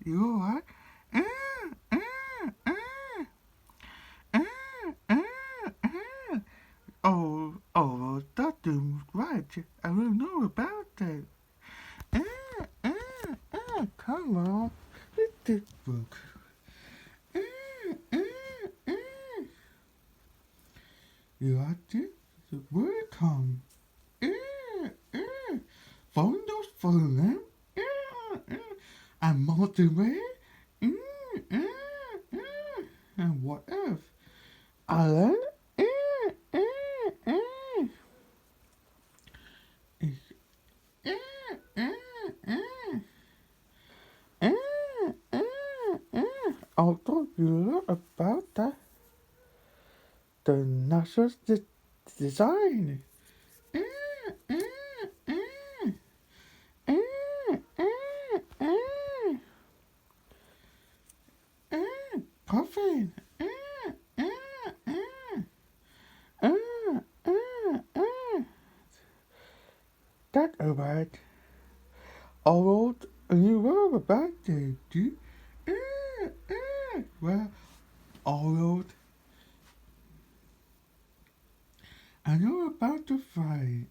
You alright? Uh, uh, uh, uh, uh, uh. Oh, that was right. I don't know about that. Come on. Read this book. Uh, uh, uh. You are this. Welcome. Phone those phone. I'm motivated. And what else? Alan? I'll talk you about that. The natural design. Puffin. That about Arnold, you were about to do. Well, Arnold, and you're about to fight.